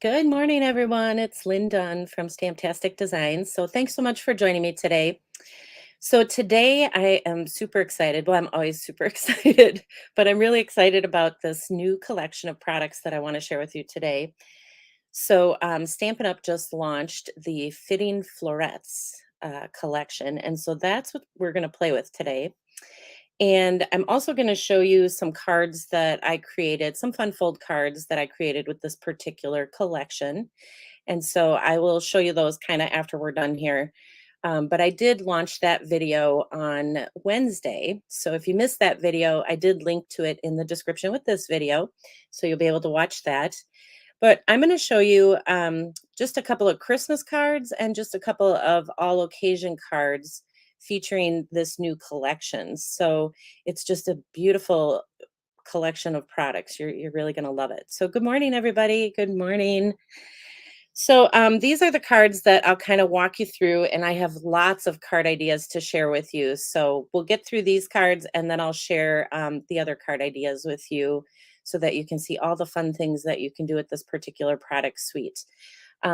Good morning, everyone. It's Lynn Dunn from Stamptastic Designs. So thanks so much for joining me today. So today I am super excited. Well, I'm always super excited, but I'm really excited about this new collection of products that I want to share with you today. So Stampin' Up just launched the Fitting Florets collection, and so that's what we're going to play with today. And I'm also going to show you some cards that I created, some fun fold cards that I created with this particular collection. And so I will show you those kind of after we're done here. But I did launch that video on Wednesday. So if you missed that video, I did link to it in the description with this video. So you'll be able to watch that. But I'm going to show you just a couple of Christmas cards and just a couple of all occasion cards featuring this new collection. So it's just a beautiful collection of products. You're really going to love it. So good morning, everybody. Good morning. So these are the cards that I'll kind of walk you through, and I have lots of card ideas to share with you. So we'll get through these cards, and then I'll share the other card ideas with you so that you can see all the fun things that you can do with this particular product suite.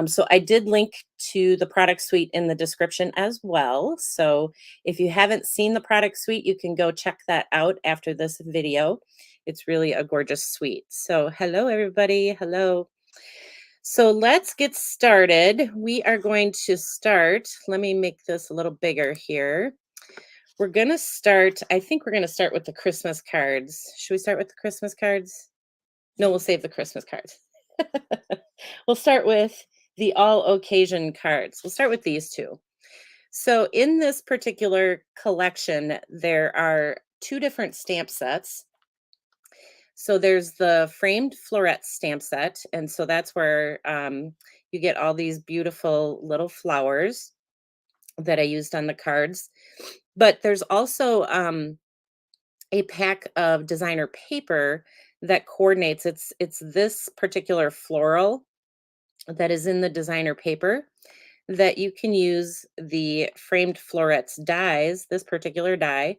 So I did link to the product suite in the description as well. So if you haven't seen the product suite, you can go check that out after this video. It's really a gorgeous suite. So hello, everybody. Hello. So let's get started. We are going to start. Let me make this a little bigger here. We're going to start. I think we're going to start with the Christmas cards. Should we start with the Christmas cards? No, we'll save the Christmas cards. We'll start with the all occasion cards. We'll start with these two. So in this particular collection, there are two different stamp sets. So there's the framed floret stamp set. And so that's where you get all these beautiful little flowers that I used on the cards. But there's also a pack of designer paper that coordinates. It's this particular floral that is in the designer paper that you can use the framed florets dies, this particular die.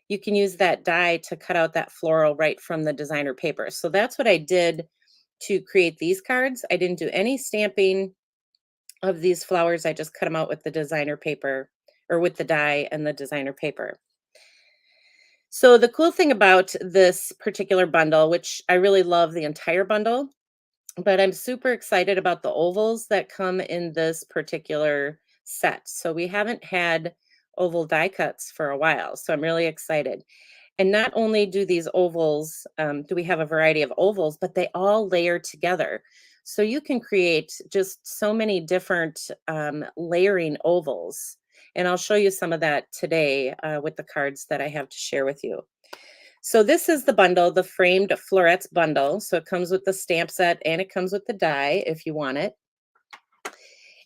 You can use that die to cut out that floral right from the designer paper. So that's what I did to create these cards. I didn't do any stamping of these flowers. I just cut them out with the designer paper or with the die and the designer paper. So the cool thing about this particular bundle, which I really love the entire bundle, but I'm super excited about the ovals that come in this particular set. So we haven't had oval die cuts for a while, so I'm really excited. And not only do these ovals, do we have a variety of ovals, but they all layer together. So you can create just so many different layering ovals. And I'll show you some of that today with the cards that I have to share with you. So this is the bundle, the framed florets bundle. So it comes with the stamp set and it comes with the die if you want it.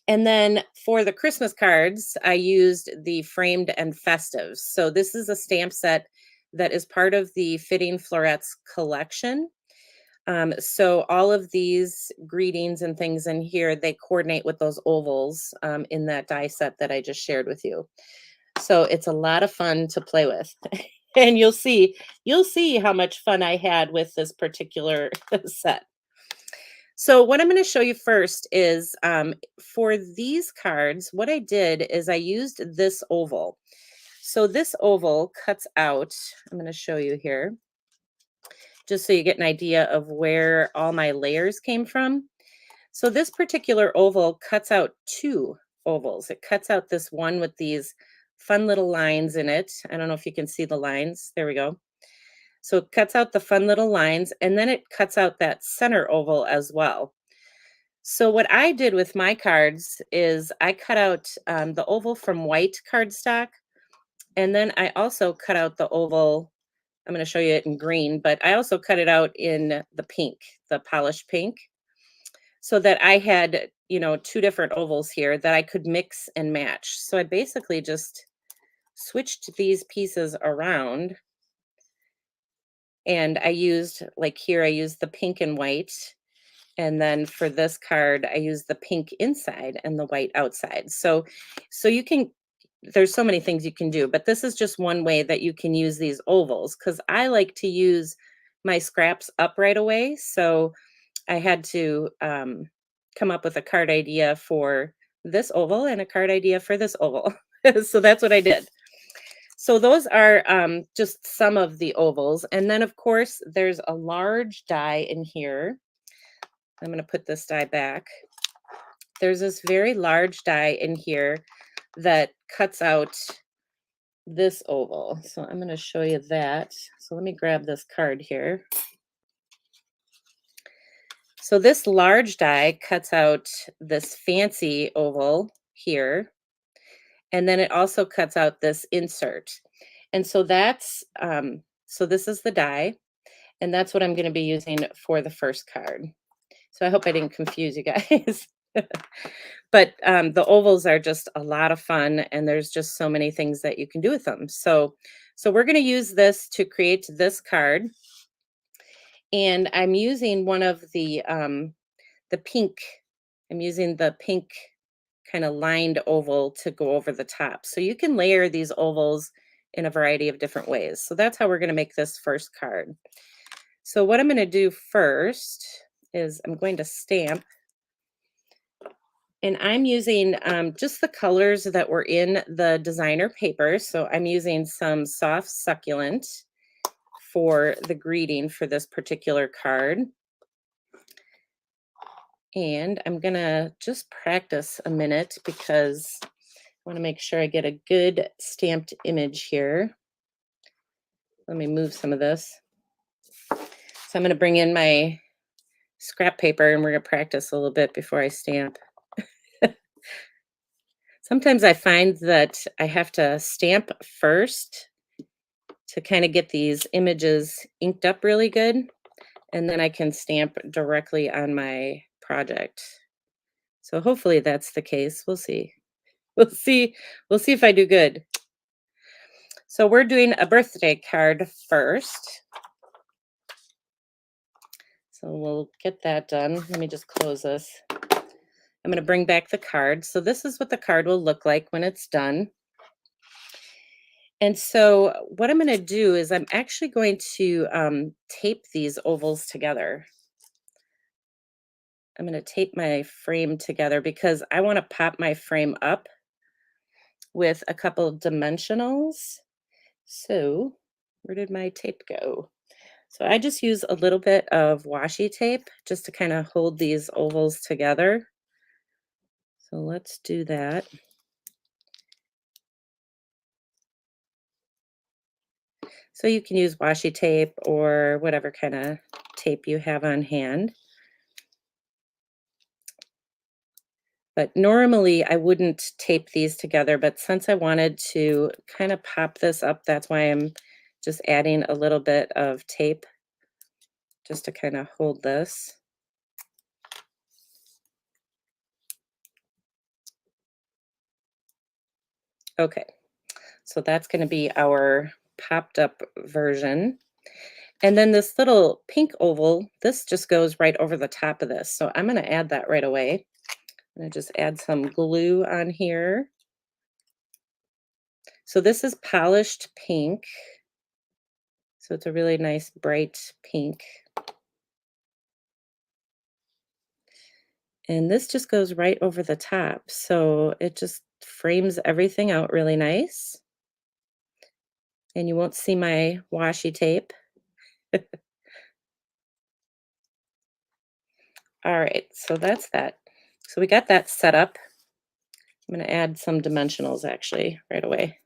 And then for the Christmas cards, I used the framed and festives. So this is a stamp set that is part of the Fitting Florets collection. So all of these greetings and things in here, they coordinate with those ovals in that die set that I just shared with you. So it's a lot of fun to play with. And you'll see how much fun I had with this particular set. So what I'm going to show you first is for these cards, what I did is I used this oval. So this oval cuts out, I'm going to show you here, just so you get an idea of where all my layers came from. So this particular oval cuts out two ovals. It cuts out this one with these fun little lines in it. I don't know if you can see the lines. There we go. So it cuts out the fun little lines, and then it cuts out that center oval as well. So what I did with my cards is I cut out the oval from white cardstock, and then I also cut out the oval. I'm going to show you it in green, but I also cut it out in the pink, the polished pink, so that I had, two different ovals here that I could mix and match. So I basically just switched these pieces around, and I used, like here, I used the pink and white. And then for this card, I used the pink inside and the white outside. So you can, there's so many things you can do, but this is just one way that you can use these ovals, because I like to use my scraps up right away. So I had to come up with a card idea for this oval and a card idea for this oval. So that's what I did. So those are just some of the ovals. And then, of course, there's a large die in here. I'm going to put this die back. There's this very large die in here that cuts out this oval. So I'm going to show you that. So let me grab this card here. So this large die cuts out this fancy oval here. And then it also cuts out this insert. And so that's, so this is the die. And that's what I'm going to be using for the first card. So I hope I didn't confuse you guys. But the ovals are just a lot of fun, and there's just so many things that you can do with them. So we're going to use this to create this card, and I'm using one of the pink. I'm using the pink kind of lined oval to go over the top. So you can layer these ovals in a variety of different ways. So that's how we're going to make this first card. So what I'm going to do first is I'm going to stamp. And I'm using just the colors that were in the designer paper. So I'm using some soft succulent for the greeting for this particular card. And I'm going to just practice a minute because I want to make sure I get a good stamped image here. Let me move some of this. So I'm going to bring in my scrap paper and we're going to practice a little bit before I stamp. Sometimes I find that I have to stamp first to kind of get these images inked up really good, and then I can stamp directly on my project. So hopefully that's the case. We'll see. We'll see. We'll see if I do good. So we're doing a birthday card first. So we'll get that done. Let me just close this. I'm going to bring back the card. So this is what the card will look like when it's done. And so what I'm going to do is I'm actually going to tape these ovals together. I'm going to tape my frame together because I want to pop my frame up with a couple of dimensionals. So where did my tape go? So I just use a little bit of washi tape just to kind of hold these ovals together. So let's do that. So you can use washi tape or whatever kind of tape you have on hand. But normally I wouldn't tape these together, but since I wanted to kind of pop this up, that's why I'm just adding a little bit of tape just to kind of hold this. Okay, so that's going to be our popped up version. And then this little pink oval, this just goes right over the top of this. So I'm going to add that right away. I'm going to just add some glue on here. So this is polished pink. So it's a really nice bright pink. And this just goes right over the top. So it just frames everything out really nice. And you won't see my washi tape. All right, so that's that. So we got that set up. I'm going to add some dimensionals actually right away.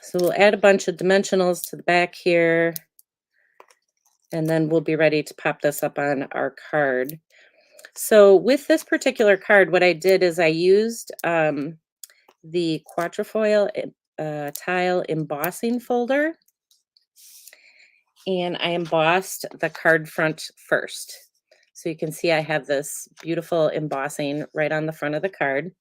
So we'll add a bunch of dimensionals to the back here, and then we'll be ready to pop this up on our card. So with this particular card, what I did is I used the quatrefoil tile embossing folder, and I embossed the card front first. So you can see I have this beautiful embossing right on the front of the card.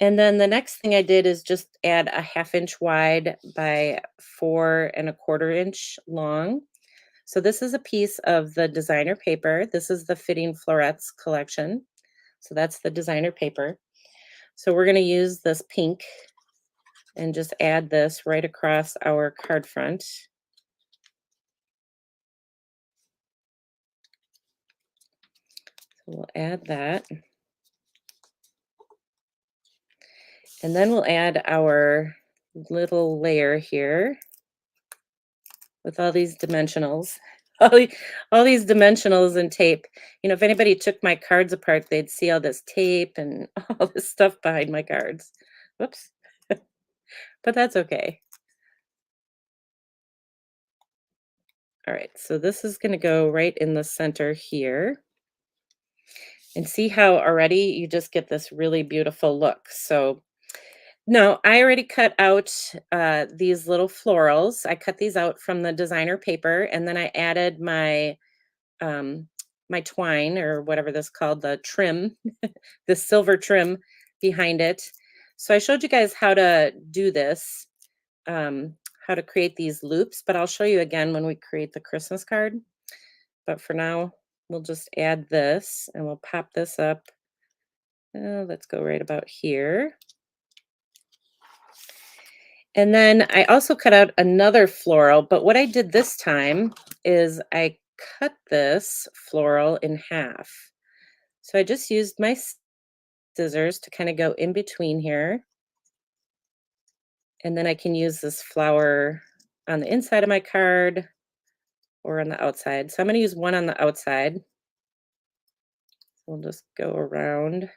And then the next thing I did is just add a 1/2 inch wide by 4 1/4 inch long. So this is a piece of the designer paper. This is the Fitting Florets Collection. So that's the designer paper. So we're going to use this pink and just add this right across our card front. We'll add that. And then we'll add our little layer here with all these dimensionals. All, the, all these dimensionals and tape. You know, if anybody took my cards apart, they'd see all this tape and all this stuff behind my cards. Whoops. But that's okay. All right, so this is going to go right in the center here. And see how already you just get this really beautiful look. So no, I already cut out these little florals. I cut these out from the designer paper, and then I added um, my twine or whatever this called, the trim, the silver trim behind it. So I showed you guys how to do this, um, how to create these loops, but I'll show you again when we create the Christmas card. But for now, we'll just add this and we'll pop this up. Let's go right about here. And then I also cut out another floral, but what I did this time is I cut this floral in half. So I just used my scissors to kind of go in between here. And then I can use this flower on the inside of my card or on the outside. So I'm going to use one on the outside. We'll just go around.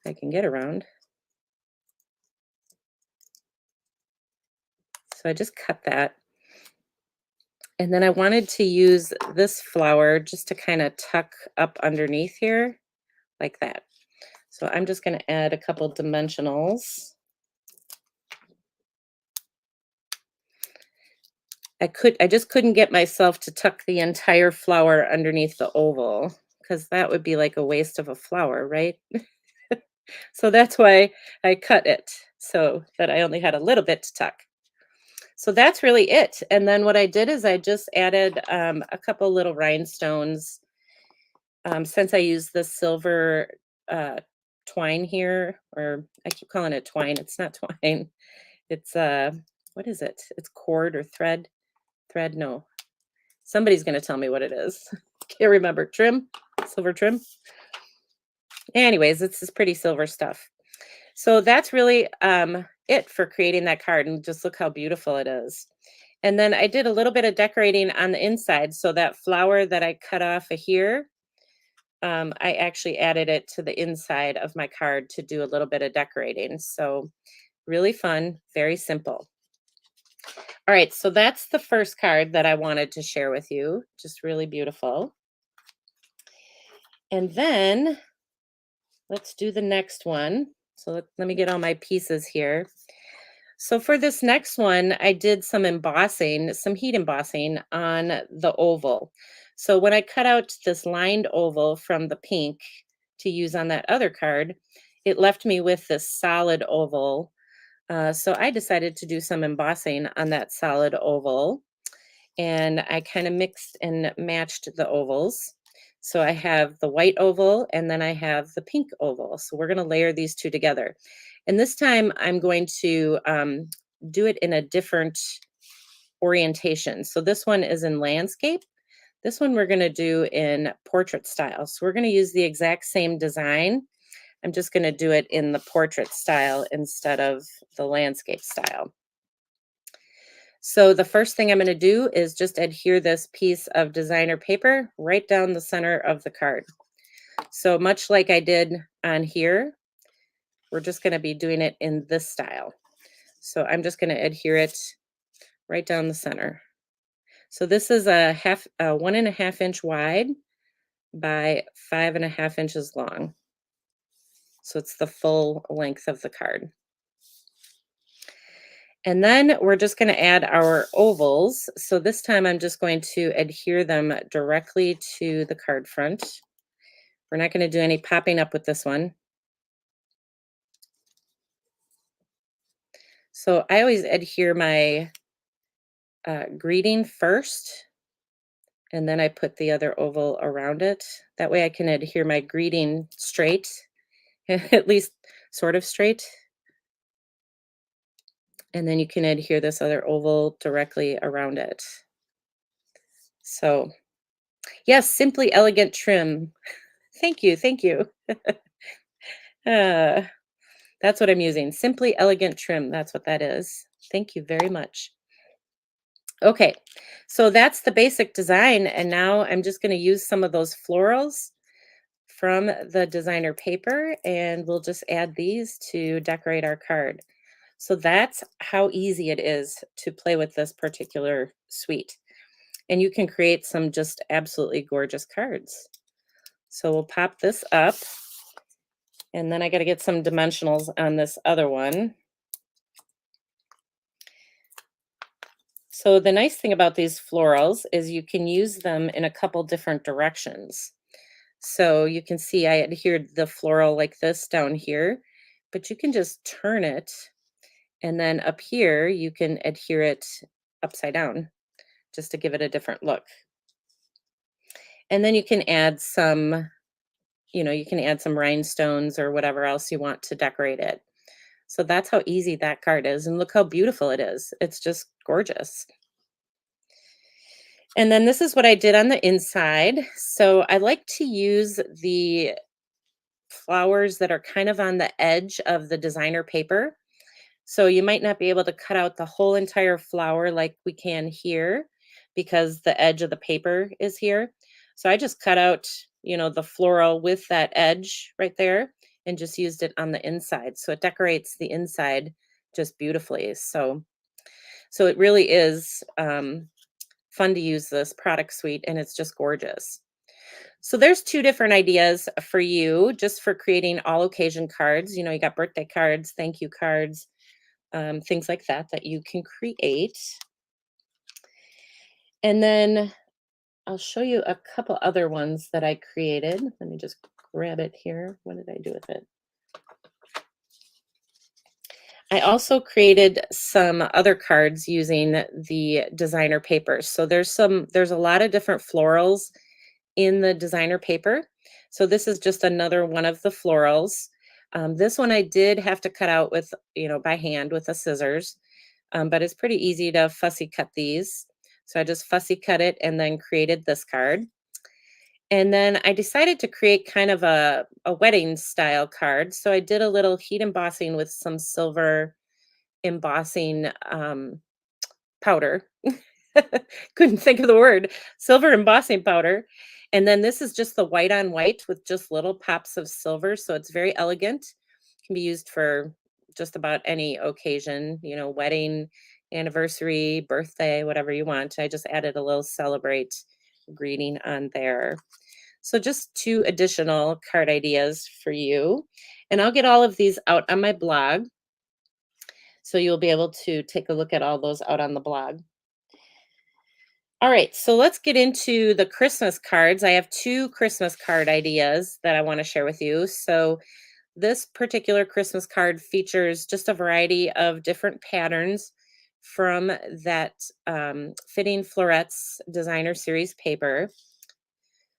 I can get around. So I just cut that. And then I wanted to use this flower just to kind of tuck up underneath here like that. So I'm just going to add a couple dimensionals. I just couldn't get myself to tuck the entire flower underneath the oval because that would be like a waste of a flower, right? So that's why I cut it so that I only had a little bit to tuck. So that's really it. And then what I did is I just added a couple little rhinestones. Since I use the silver uh, twine here, or I keep calling it twine. It's not twine. It's what is it? It's cord or thread. Thread, no. Somebody's gonna tell me what it is. Can't remember. Trim, silver trim. Anyways, it's this pretty silver stuff. So that's really it for creating that card, and just look how beautiful it is. And then I did a little bit of decorating on the inside. So that flower that I cut off of here, I actually added it to the inside of my card to do a little bit of decorating. So really fun, very simple. All right, so that's the first card that I wanted to share with you. Just really beautiful. And then let's do the next one. So let me get all my pieces here. So for this next one, I did some embossing, some heat embossing on the oval. So when I cut out this lined oval from the pink to use on that other card, it left me with this solid oval. So I decided to do some embossing on that solid oval. And I kind of mixed and matched the ovals. So I have the white oval and then I have the pink oval. So we're going to layer these two together. And this time I'm going to do it in a different orientation. So this one is in landscape. This one we're going to do in portrait style. So we're going to use the exact same design. I'm just going to do it in the portrait style instead of the landscape style. So the first thing I'm going to do is just adhere this piece of designer paper right down the center of the card. So much like I did on here, we're just going to be doing it in this style. So I'm just going to adhere it right down the center. So this is a 1.5 inch wide by 5.5 inches long. So it's the full length of the card. And then we're just going to add our ovals. So this time I'm just going to adhere them directly to the card front. We're not going to do any popping up with this one. So I always adhere my greeting first, and then I put the other oval around it. That way I can adhere my greeting straight, at least sort of straight. And then you can adhere this other oval directly around it. So Yes, Simply Elegant Trim. Thank you, thank you. Uh, that's what I'm using. Simply Elegant Trim, that's what that is. Thank you very much. Okay, so that's the basic design, and now I'm just gonna use some of those florals from the designer paper, and we'll just add these to decorate our card. So that's how easy it is to play with this particular suite. And you can create some just absolutely gorgeous cards. So we'll pop this up, and then I got to get some dimensionals on this other one. So the nice thing about these florals is you can use them in a couple different directions. So you can see I adhered the floral like this down here, but you can just turn it, and then up here you can adhere it upside down just to give it a different look. And then you can add some, you can add some rhinestones or whatever else you want to decorate it. So that's how easy that card is. And look how beautiful it is. It's just gorgeous. And then this is what I did on the inside. So I like to use the flowers that are kind of on the edge of the designer paper. So you might not be able to cut out the whole entire flower like we can here because the edge of the paper is here. So I just cut out, the floral with that edge right there and just used it on the inside. So it decorates the inside just beautifully. So it really is fun to use this product suite, and it's just gorgeous. So there's two different ideas for you just for creating all occasion cards. You got birthday cards, thank you cards, things like that that you can create. And then I'll show you a couple other ones that I created. Let me just grab it here. What did I do with it? I also created some other cards using the designer paper. So there's a lot of different florals in the designer paper. So this is just another one of the florals. This one I did have to cut out with, by hand with the scissors, but it's pretty easy to fussy cut these. So I just fussy cut it and then created this card. And then I decided to create kind of a wedding style card. So I did a little heat embossing with some silver embossing powder. Couldn't think of the word. Silver embossing powder. And then this is just the white on white with just little pops of silver. So it's very elegant. Can be used for just about any occasion, wedding, anniversary, birthday, whatever you want. I just added a little celebrate greeting on there. So just two additional card ideas for you. And I'll get all of these out on my blog. So you'll be able to take a look at all those out on the blog. All right, so let's get into the Christmas cards. I have two Christmas card ideas that I want to share with you. So this particular Christmas card features just a variety of different patterns from that Fitting Florets Designer Series paper.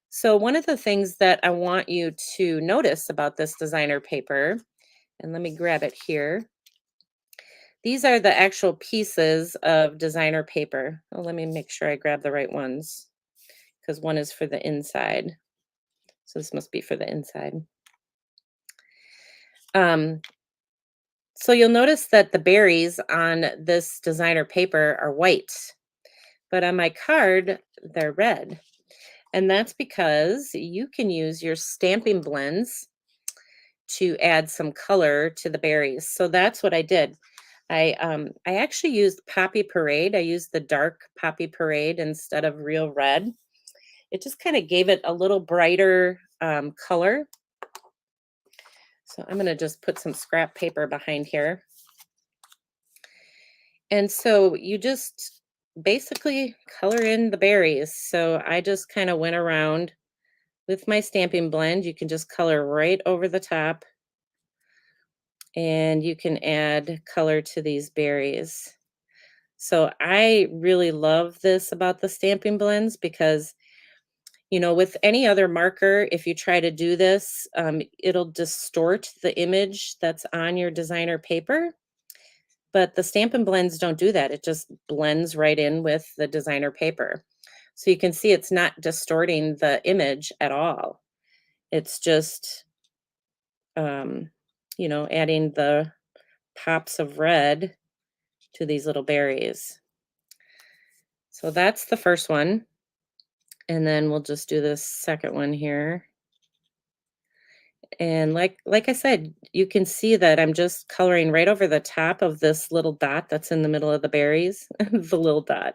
So one of the things that I want you to notice about this designer paper, and let me grab it here. These are the actual pieces of designer paper. Oh, let me make sure I grab the right ones because one is for the inside. So this must be for the inside. Um, so you'll notice that the berries on this designer paper are white, but on my card, they're red. And that's because you can use your stamping blends to add some color to the berries. So that's what I did. I actually used Poppy Parade. I used the dark Poppy Parade instead of real red. It just kind of gave it a little brighter color. So I'm going to just put some scrap paper behind here. And so you just basically color in the berries. So I just kind of went around with my stamping blend. You can just color right over the top, and you can add color to these berries. So I really love this about the stamping blends because, with any other marker, if you try to do this, it'll distort the image that's on your designer paper. But the Stampin' Blends don't do that. It just blends right in with the designer paper. So you can see it's not distorting the image at all. It's just, um, adding the pops of red to these little berries. So that's the first one. And then we'll just do this second one here. And like I said, you can see that I'm just coloring right over the top of this little dot that's in the middle of the berries, the little dot.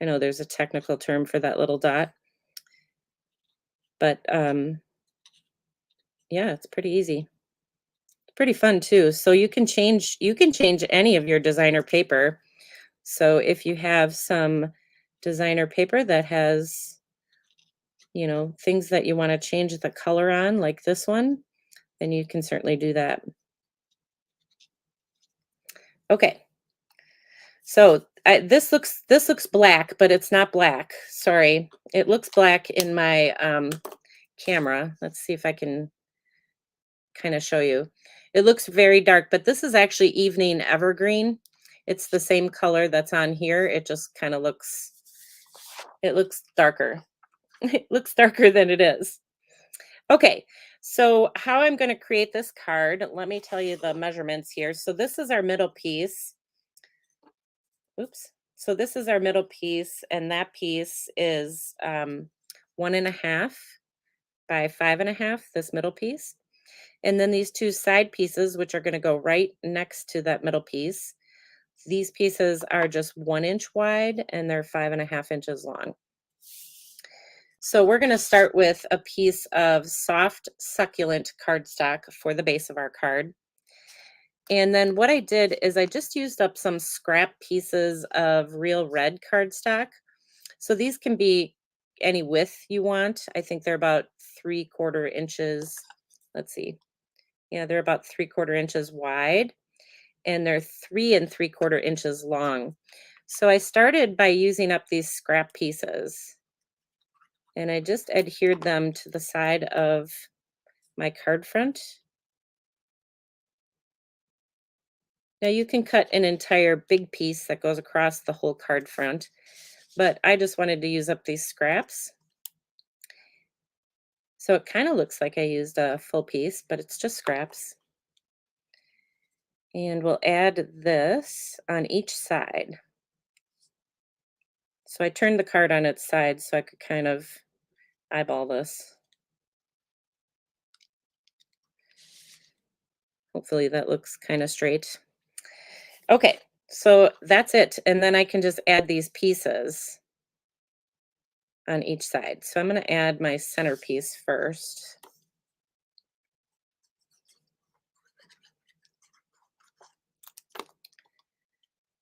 I know there's a technical term for that little dot, but yeah, it's pretty easy. It's pretty fun too. So you can change any of your designer paper. So if you have some designer paper that has, things that you want to change the color on, like this one, then you can certainly do that. Okay. So this looks black, but it's not black. Sorry. It looks black in my camera. Let's see if I can kind of show you. It looks very dark, but this is actually evening evergreen. It's the same color that's on here. It just kind of looks darker. It looks darker than it is. Okay, so how I'm going to create this card, let me tell you the measurements here. So this is our middle piece. Oops. So this is our middle piece, and that piece is 1.5 by 5.5, this middle piece. And then these two side pieces, which are going to go right next to that middle piece, these pieces are just 1 inch wide and they're 5.5 inches long. So we're going to start with a piece of soft, succulent cardstock for the base of our card. And then what I did is I just used up some scrap pieces of real red cardstock. So these can be any width you want. I think they're about 3/4 inches. Let's see. Yeah, they're about 3/4 inches wide and they're 3 3/4 inches long. So I started by using up these scrap pieces and I just adhered them to the side of my card front. Now you can cut an entire big piece that goes across the whole card front, but I just wanted to use up these scraps. So it kind of looks like I used a full piece, but it's just scraps. And we'll add this on each side. So I turned the card on its side so I could kind of eyeball this. Hopefully that looks kind of straight. Okay, so that's it. And then I can just add these pieces on each side. So I'm going to add my centerpiece first.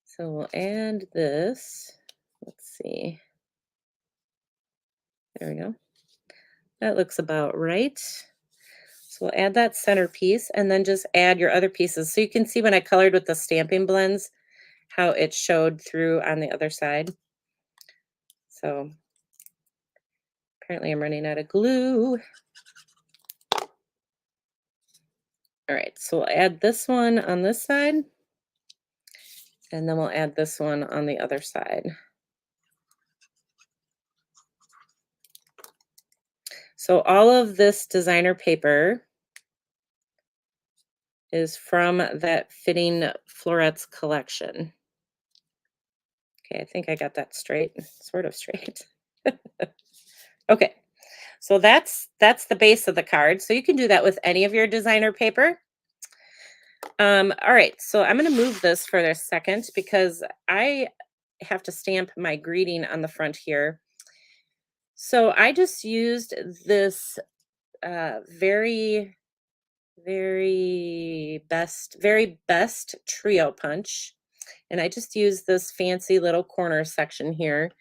So we'll add this. Let's see. There we go. That looks about right. So we'll add that centerpiece and then just add your other pieces. So you can see when I colored with the stamping blends, how it showed through on the other side. So apparently I'm running out of glue. All right, so we'll add this one on this side, and then we'll add this one on the other side. So all of this designer paper is from that Fitting Florets collection. Okay, I think I got that straight, sort of straight. Okay, so that's the base of the card. So you can do that with any of your designer paper. All right, so I'm going to move this for a second because I have to stamp my greeting on the front here. So I just used this very, very best trio punch. And I just used this fancy little corner section here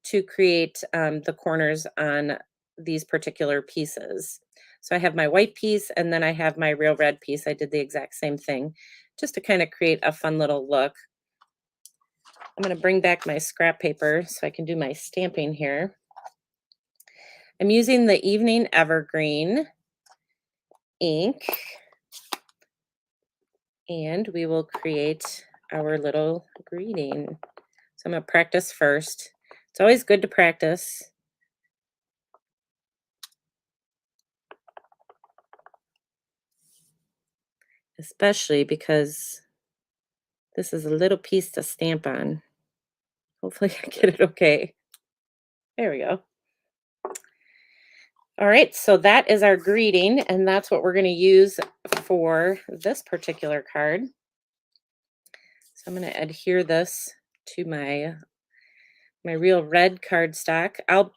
to create the corners on these particular pieces. So I have my white piece and then I have my real red piece. I did the exact same thing just to kind of create a fun little look. I'm going to bring back my scrap paper so I can do my stamping here. I'm using the Evening Evergreen ink, and we will create our little greeting. So I'm going to practice first. It's always good to practice, especially because this is a little piece to stamp on. Hopefully I get it okay. There we go. All right, so that is our greeting, and that's what we're going to use for this particular card. So I'm going to adhere this to my real red cardstock. All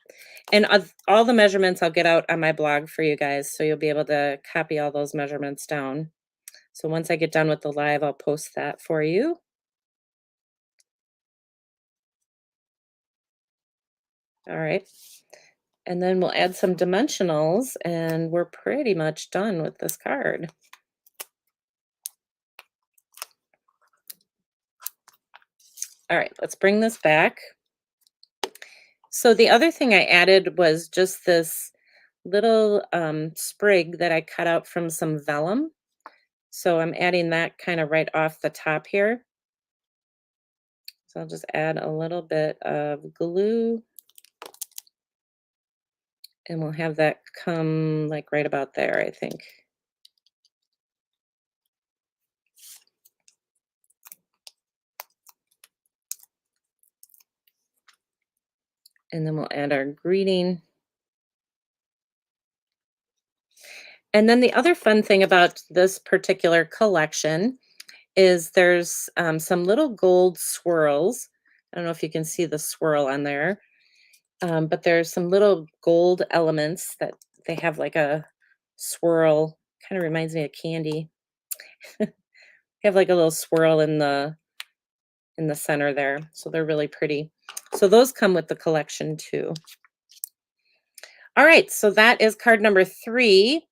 the measurements I'll get out on my blog for you guys, so you'll be able to copy all those measurements down. So once I get done with the live, I'll post that for you. All right. And then we'll add some dimensionals, and we're pretty much done with this card. All right, let's bring this back. So the other thing I added was just this little sprig that I cut out from some vellum. So I'm adding that kind of right off the top here. So I'll just add a little bit of glue, and we'll have that come like right about there, I think. And then we'll add our greeting. And then the other fun thing about this particular collection is there's some little gold swirls. I don't know if you can see the swirl on there, but there's some little gold elements that they have like a swirl. Kind of reminds me of candy. They have like a little swirl in the center there, so they're really pretty. So those come with the collection too. All right, so that is card number 3.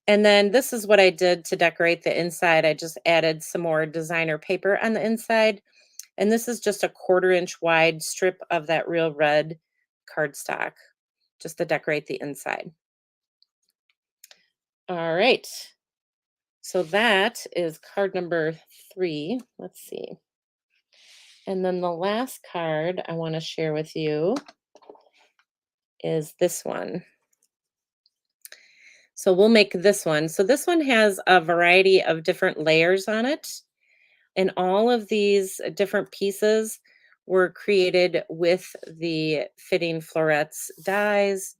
And then this is what I did to decorate the inside. I just added some more designer paper on the inside. And this is just a 1/4 inch wide strip of that real red cardstock, just to decorate the inside. All right. So that is card number 3. Let's see. And then the last card I want to share with you is this one. So we'll make this one. So this one has a variety of different layers on it. And all of these different pieces were created with the Fitting Florets dies,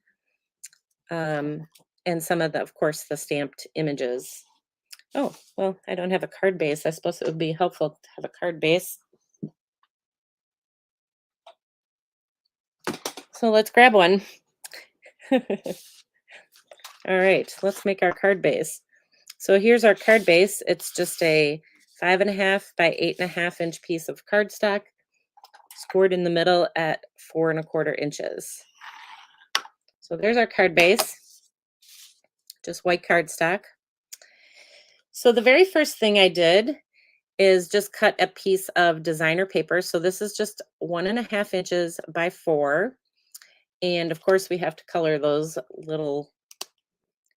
and some of the, of course, the stamped images. Oh, well, I don't have a card base. I suppose it would be helpful to have a card base. So let's grab one. All right, let's make our card base. So here's our card base. It's just a 5.5 by 8.5 inch piece of cardstock, scored in the middle at 4 1/4 inches. So there's our card base, just white cardstock. So the very first thing I did is just cut a piece of designer paper. So this is just 1.5 inches by 4. And of course we have to color those little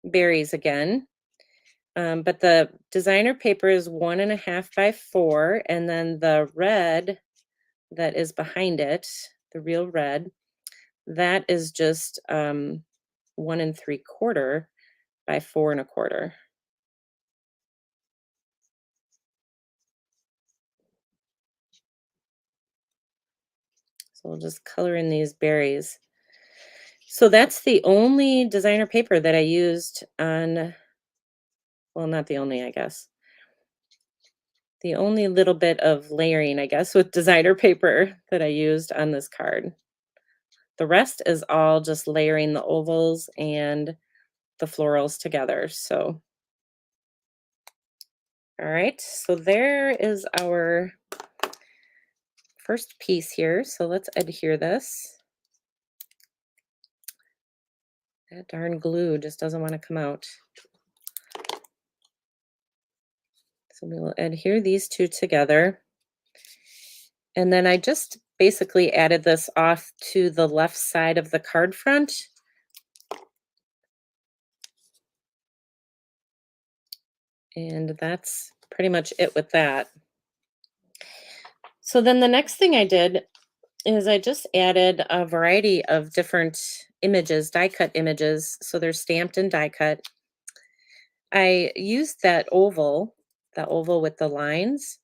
berries again. But the designer paper is 1.5 by 4. And then the red that is behind it, the real red, that is just 1 3/4 by 4 1/4. So we'll just color in these berries. So that's the only designer paper that I used on, well, not the only, I guess. The only little bit of layering, I guess, with designer paper that I used on this card. The rest is all just layering the ovals and the florals together. So, all right, so there is our first piece here. So let's adhere this. That darn glue just doesn't want to come out. So we will adhere these two together. And then I just basically added this off to the left side of the card front. And that's pretty much it with that. So then the next thing I did is I just added a variety of different images, die cut images. So they're stamped and die cut. I used that oval, the oval with the lines.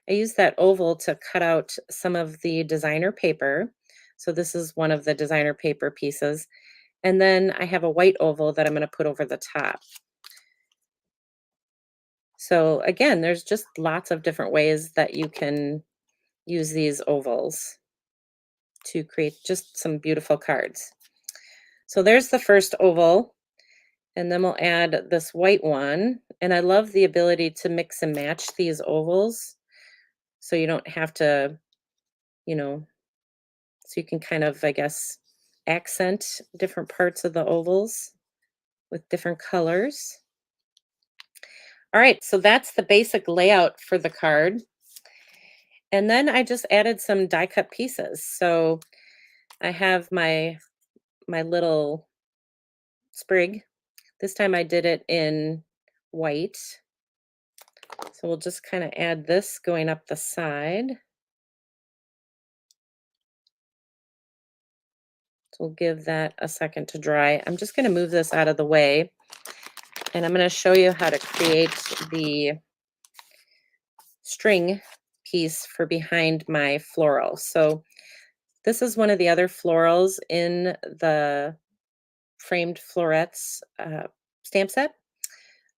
I used that oval to cut out some of the designer paper. So this is one of the designer paper pieces. And then I have a white oval that I'm going to put over the top. So again, there's just lots of different ways that you can use these ovals to create just some beautiful cards. So there's the first oval, and then we'll add this white one. And I love the ability to mix and match these ovals so you don't have to, you know, so you can kind of, I guess, accent different parts of the ovals with different colors. All right, so that's the basic layout for the card. And then I just added some die cut pieces. So I have my little sprig. This time I did it in white. So we'll just kind of add this going up the side. So we'll give that a second to dry. I'm just going to move this out of the way, and I'm going to show you how to create the string piece for behind my floral. So this is one of the other florals in the framed florets stamp set.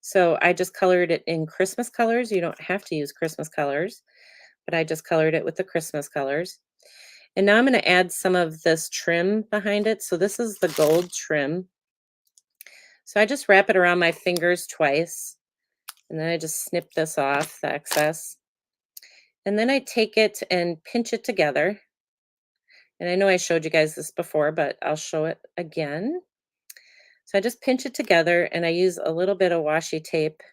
So I just colored it in Christmas colors. You don't have to use Christmas colors, but I just colored it with the Christmas colors. And now I'm going to add some of this trim behind it. So this is the gold trim. So I just wrap it around my fingers twice, and then I just snip this off, the excess. And then I take it and pinch it together. And I know I showed you guys this before, but I'll show it again. So I just pinch it together, and I use a little bit of washi tape.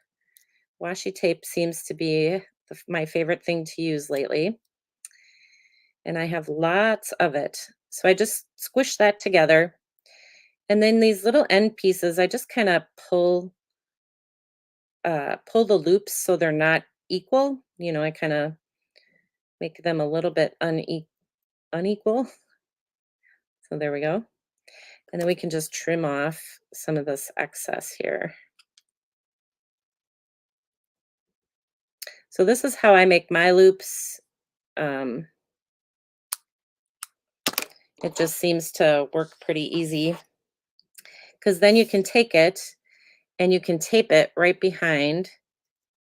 Washi tape seems to be my favorite thing to use lately. And I have lots of it. So I just squish that together. And then these little end pieces, I just kind of pull the loops so they're not equal. You know, I kind of make them a little bit unequal. So there we go. And then we can just trim off some of this excess here. So this is how I make my loops. Um, it just seems to work pretty easy, because then you can take it and you can tape it right behind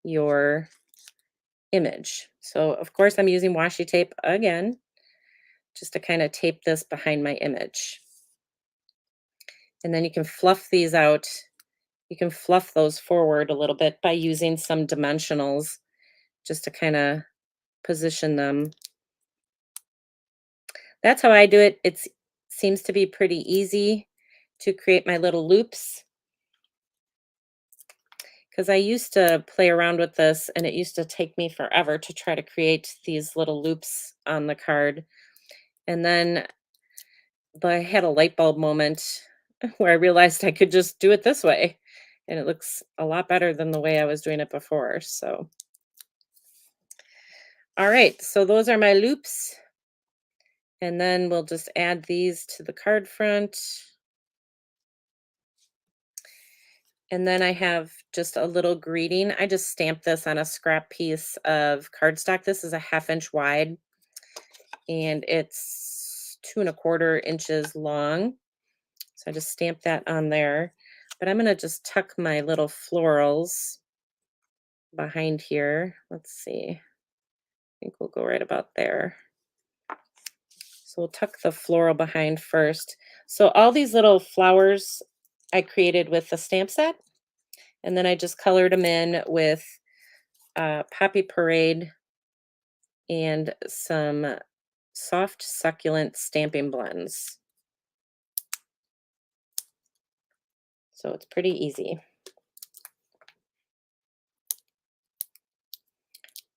your image. So of course I'm using washi tape again, just to kind of tape this behind my image. And then you can fluff these out. You can fluff those forward a little bit by using some dimensionals just to kind of position them. That's how I do it. It seems to be pretty easy to create my little loops, because I used to play around with this and it used to take me forever to try to create these little loops on the card. And then I had a light bulb moment where I realized I could just do it this way, and it looks a lot better than the way I was doing it before. So, all right, so those are my loops. And then we'll just add these to the card front. And then I have just a little greeting. I just stamped this on a scrap piece of cardstock. This is a 1/2 inch wide, and it's 2¼ inches long. So I just stamped that on there. But I'm going to just tuck my little florals behind here. Let's see. I think we'll go right about there. So we'll tuck the floral behind first. So all these little flowers I created with the stamp set. And then I just colored them in with Poppy Parade and some soft succulent stamping blends. So it's pretty easy.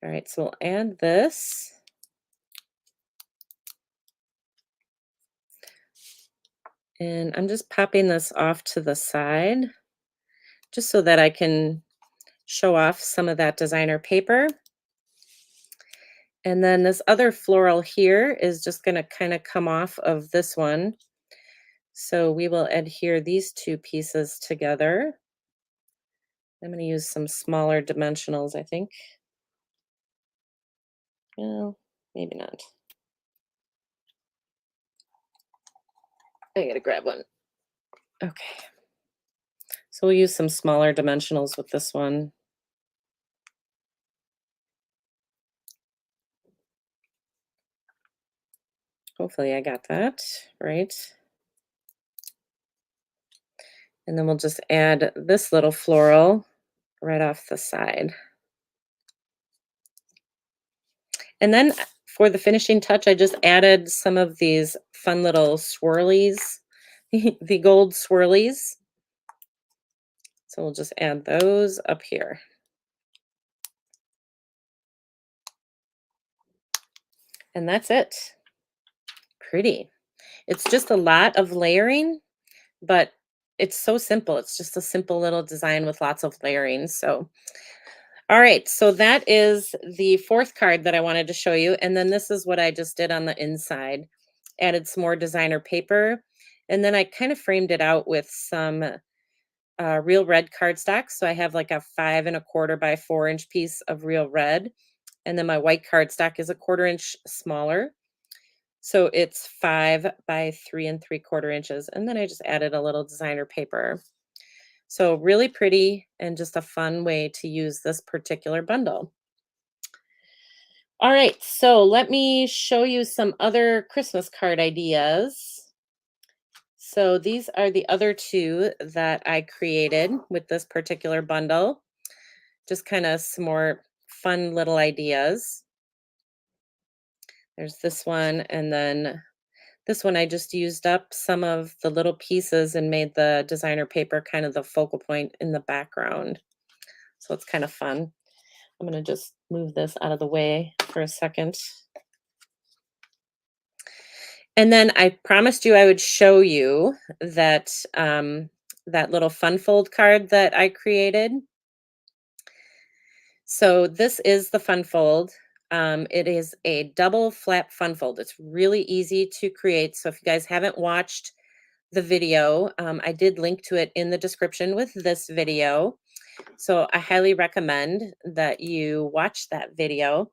All right, so we'll add this. And I'm just popping this off to the side just so that I can show off some of that designer paper. And then this other floral here is just going to kind of come off of this one. So we will adhere these two pieces together. I'm going to use some smaller dimensionals, I think. Well, maybe not. I got to grab one. Okay. So we'll use some smaller dimensionals with this one. Hopefully I got that right. And then we'll just add this little floral right off the side. And then for the finishing touch, I just added some of these fun little swirlies, the gold swirlies. So we'll just add those up here. And that's it. Pretty. It's just a lot of layering, but it's so simple. It's just a simple little design with lots of layering. So, all right. So that is the fourth card that I wanted to show you. And then this is what I just did on the inside. Added some more designer paper. And then I kind of framed it out with some real red cardstock. So I have like a 5¼ by 4 inch piece of real red. And then my white cardstock is a 1/4 inch smaller. So it's 5 by 3¾ inches. And then I just added a little designer paper. So really pretty and just a fun way to use this particular bundle. All right, so let me show you some other Christmas card ideas. So these are the other two that I created with this particular bundle. Just kind of some more fun little ideas. There's this one, and then this one I just used up some of the little pieces and made the designer paper kind of the focal point in the background. So it's kind of fun. I'm going to just move this out of the way for a second. And then I promised you I would show you that that little fun fold card that I created. So this is the fun fold. It is a double flap fun fold. It's really easy to create. So if you guys haven't watched the video, I did link to it in the description with this video. So I highly recommend that you watch that video.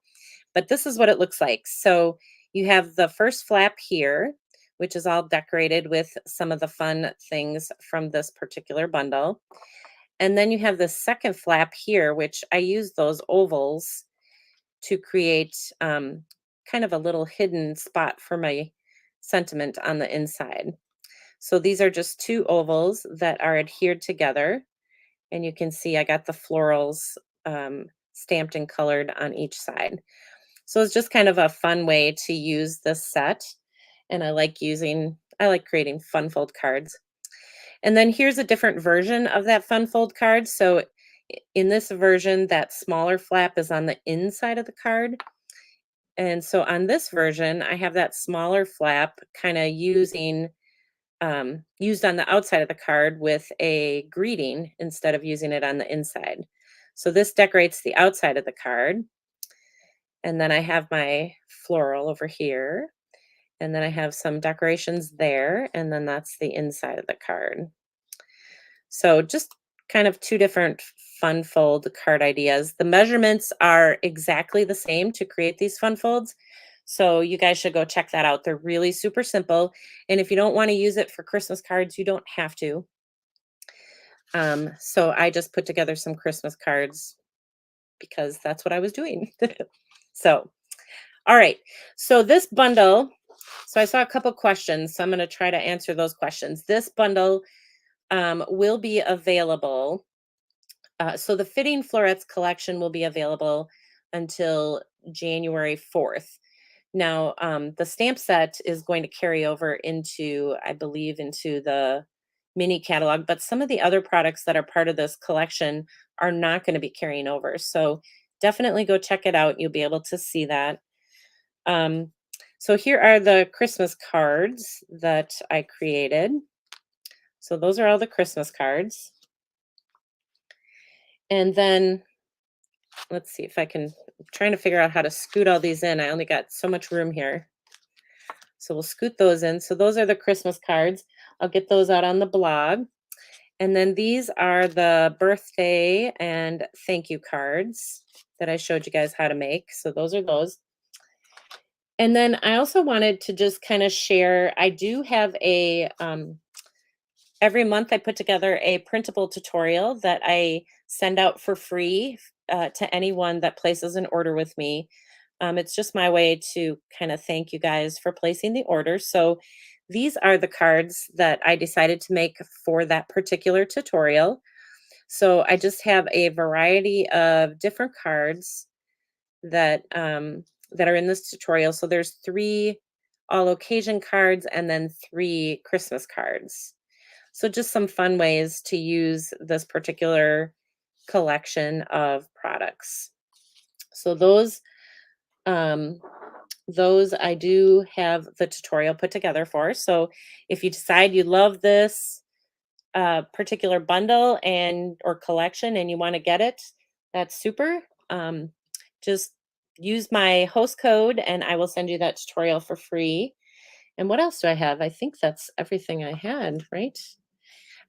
But this is what it looks like. So you have the first flap here, which is all decorated with some of the fun things from this particular bundle. And then you have the second flap here, which I use those ovals to create kind of a little hidden spot for my sentiment on the inside. So these are just two ovals that are adhered together. And you can see I got the florals stamped and colored on each side. So it's just kind of a fun way to use this set. And I like creating fun fold cards. And then here's a different version of that fun fold card. So in this version, that smaller flap is on the inside of the card. And so on this version, I have that smaller flap kind of used on the outside of the card with a greeting instead of using it on the inside. So this decorates the outside of the card. And then I have my floral over here. And then I have some decorations there. And then that's the inside of the card. So just kind of two different fun fold card ideas. The measurements are exactly the same to create these fun folds. So you guys should go check that out. They're really super simple. And if you don't want to use it for Christmas cards, you don't have to. So I just put together some Christmas cards because that's what I was doing. So, all right. So this bundle, so I saw a couple questions. So I'm going to try to answer those questions. This bundle will be available. So the Fitting Florets Collection will be available until January 4th. Now, the stamp set is going to carry over into, I believe, into the mini catalog, but some of the other products that are part of this collection are not going to be carrying over. So definitely go check it out. You'll be able to see that. So here are the Christmas cards that I created. So those are all the Christmas cards. And then let's see if I can trying to figure out how to scoot all these in. I only got so much room here. So we'll scoot those in. So those are the Christmas cards. I'll get those out on the blog. And then these are the birthday and thank you cards that I showed you guys how to make. So those are those. And then I also wanted to just kind of share, I do have a, every month I put together a printable tutorial that I send out for free to anyone that places an order with me. It's just my way to kind of thank you guys for placing the order. So these are the cards that I decided to make for that particular tutorial. So I just have a variety of different cards that are in this tutorial. So there's 3 all occasion cards and then 3 Christmas cards. So just some fun ways to use this particular collection of products. So those I do have the tutorial put together for. So if you decide you love this particular bundle and or collection and you want to get it, that's super. Just use my host code and I will send you that tutorial for free. And what else do I have? I think that's everything I had, right?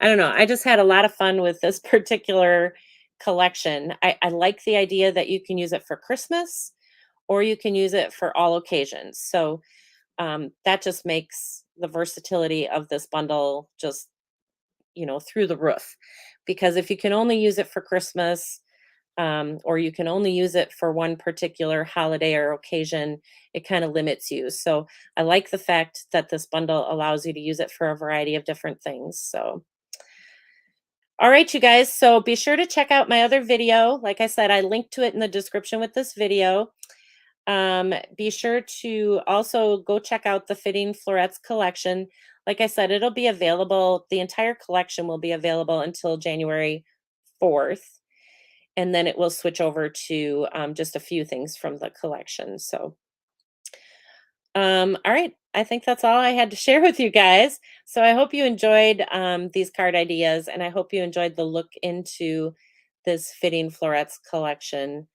I don't know. I just had a lot of fun with this particular collection. I like the idea that you can use it for Christmas or you can use it for all occasions. So that just makes the versatility of this bundle just, through the roof. Because if you can only use it for Christmas, or you can only use it for one particular holiday or occasion, it kind of limits you. So I like the fact that this bundle allows you to use it for a variety of different things. So, all right, you guys. So be sure to check out my other video. Like I said, I linked to it in the description with this video. Be sure to also go check out the Fitting Florets collection. Like I said, it'll be available. The entire collection will be available until January 4th. And then it will switch over to just a few things from the collection. So, all right. I think that's all I had to share with you guys. So I hope you enjoyed these card ideas, and I hope you enjoyed the look into this Fitting Florets collection.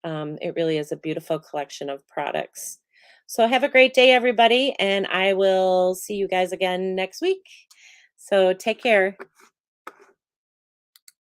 It really is a beautiful collection of products. So have a great day, everybody, and I will see you guys again next week. So take care.